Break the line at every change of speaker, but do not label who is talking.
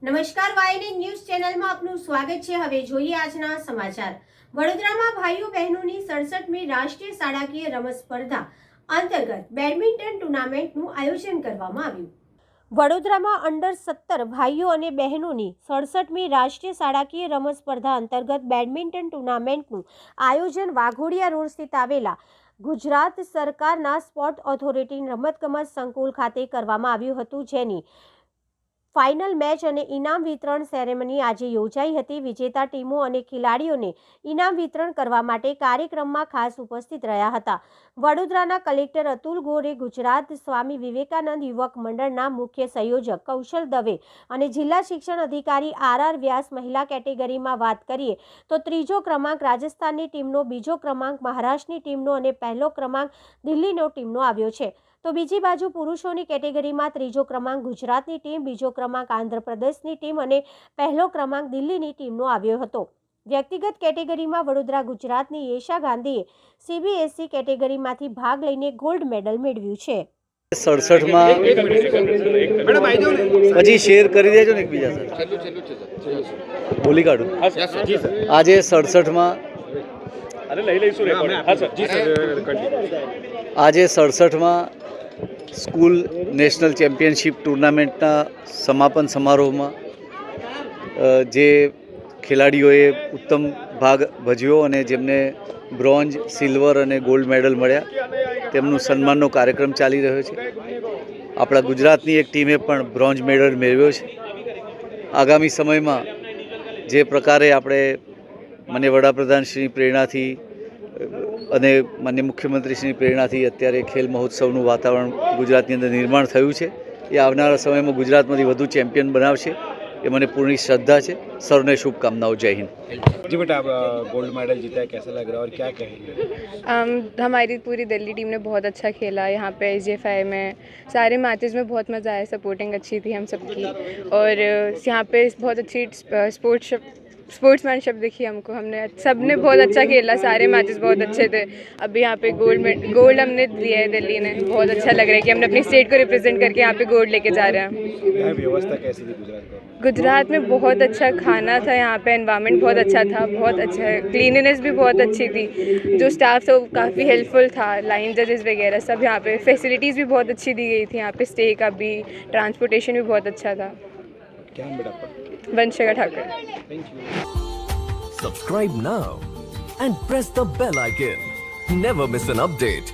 નમસ્કાર, YNN news ચેનલમાં આપનું સ્વાગત છે। હવે જોઈએ આજના સમાચાર। વડોદરામાં ભાઈઓ બહેનોની 67મી રાષ્ટ્રીય શાળાકીય રમત સ્પર્ધા અંતર્ગત બેડમિન્ટન ટુર્નામેન્ટનું આયોજન કરવામાં આવ્યું। વડોદરામાં અંડર 17 ભાઈઓ અને બહેનોની 67મી રાષ્ટ્રીય શાળાકીય રમત સ્પર્ધા અંતર્ગત બેડમિન્ટન ટુર્નામેન્ટનું આયોજન વાઘોડિયા રોડ સ્થિત આવેલા ગુજરાત સરકારના સ્પોર્ટ ઓથોરિટી રમતગમત સંકુલ ખાતે કરવામાં આવ્યું હતું, જેની ફાઇનલ મેચ અને ઇનામ વિતરણ સેરેમની આજે યોજાઈ હતી। વિજેતા ટીમો અને ખેલાડીઓને ઇનામ વિતરણ કરવા માટે કાર્યક્રમમાં ખાસ ઉપસ્થિત રહ્યા હતા। વડોદરાના કલેક્ટર અતુલ ગોરે, ગુજરાત સ્વામી વિવેકાનંદ યુવક મંડળના મુખ્ય સંયોજક કૌશલ દવે અને જિલ્લા શિક્ષણ અધિકારી આર વ્યાસ મહિલા કેટેગરીમાં વાત કરીએ તો ત્રીજો ક્રમાંક રાજસ્થાનની ટીમનો, બીજો ક્રમાંક મહારાષ્ટ્રની ટીમનો અને પહેલો ક્રમાંક દિલ્હીનો ટીમનો આવ્યો છે। તો બીજી બાજુ પુરુષોની કેટેગરીમાં ત્રીજો ક્રમાંક ગુજરાતની ટીમ, બીજો ક્રમાંક આંધ્રપ્રદેશની ટીમ અને પહેલો ક્રમાંક દિલ્હીની ટીમનો આવ્યો હતો। વ્યક્તિગત કેટેગરીમાં વડોદરા ગુજરાતની યેશા ગાંધીએ સીબીએસઈ કેટેગરીમાંથી ભાગ લઈને ગોલ્ડ મેડલ મેળવ્યું છે।
67માં પછી શેર કરી દેજો ને એકબીજા સાથે બોલી કાઢું। આજે 67માં સ્કૂલ નેશનલ ચેમ્પિયનશિપ ટુર્નામેન્ટના સમાપન સમારોહમાં જે ખેલાડીઓએ ઉત્તમ ભાગ ભજવ્યો અને જેમને બ્રોન્ઝ, સિલ્વર અને ગોલ્ડ મેડલ મળ્યા તેમનું સન્માનનો કાર્યક્રમ ચાલી રહ્યો છે। આપણા ગુજરાતની એક ટીમે પણ બ્રોન્ઝ મેડલ મેળવ્યો છે। આગામી સમયમાં જે પ્રકારે આપણે માનનીય વડાપ્રધાનશ્રીની પ્રેરણાથી અને માનનીય મુખ્યમંત્રીશ્રીની પ્રેરણાથી અત્યારે ખેલ મહોત્સવનું વાતાવરણ ગુજરાતની અંદર નિર્માણ થયું છે, એ આવનારા સમયમાં ગુજરાતમાંથી વધુ ચેમ્પિયન બનાવશે, ये मैंने पूरी श्रद्धा है। सर्वने शुभकामनाओं। जय हिंद।
जी बेटा, आप गोल्ड मेडल जीता है, कैसा लग रहा है और क्या कहेंगे?
हमारी पूरी दिल्ली टीम ने बहुत अच्छा खेला। यहाँ पे SJFI में सारे मैचेस में बहुत मज़ा आया, सपोर्टिंग अच्छी थी हम सबकी और यहाँ पे बहुत अच्छी स्पोर्ट्समैनशिप दिखी हमको। हमने सबने बहुत अच्छा खेला, सारे मैचेस बहुत अच्छे थे। अभी यहाँ पे गोल्ड हमने लिया है दिल्ली ने, बहुत अच्छा लग रहा है कि हमने अपनी स्टेट को रिप्रेजेंट करके यहाँ पे गोल्ड लेके जा रहे हैं।
व्यवस्था कैसी थी
गुजरात में? बहुत अच्छा खाना था, यहाँ पे एनवायरनमेंट बहुत अच्छा था, बहुत अच्छा है, क्लीननेस भी बहुत अच्छी थी, जो स्टाफ था वो काफ़ी हेल्पफुल था, लाइन जजेस वगैरह सब। यहाँ पे फैसिलिटीज़ भी बहुत अच्छी दी गई थी, यहाँ पे स्टे का भी, ट्रांसपोर्टेशन भी बहुत अच्छा था।
क्या नाम बेटा?
Vanshika Thakar.
Thank you.
Subscribe now and press the bell icon. Never miss an update.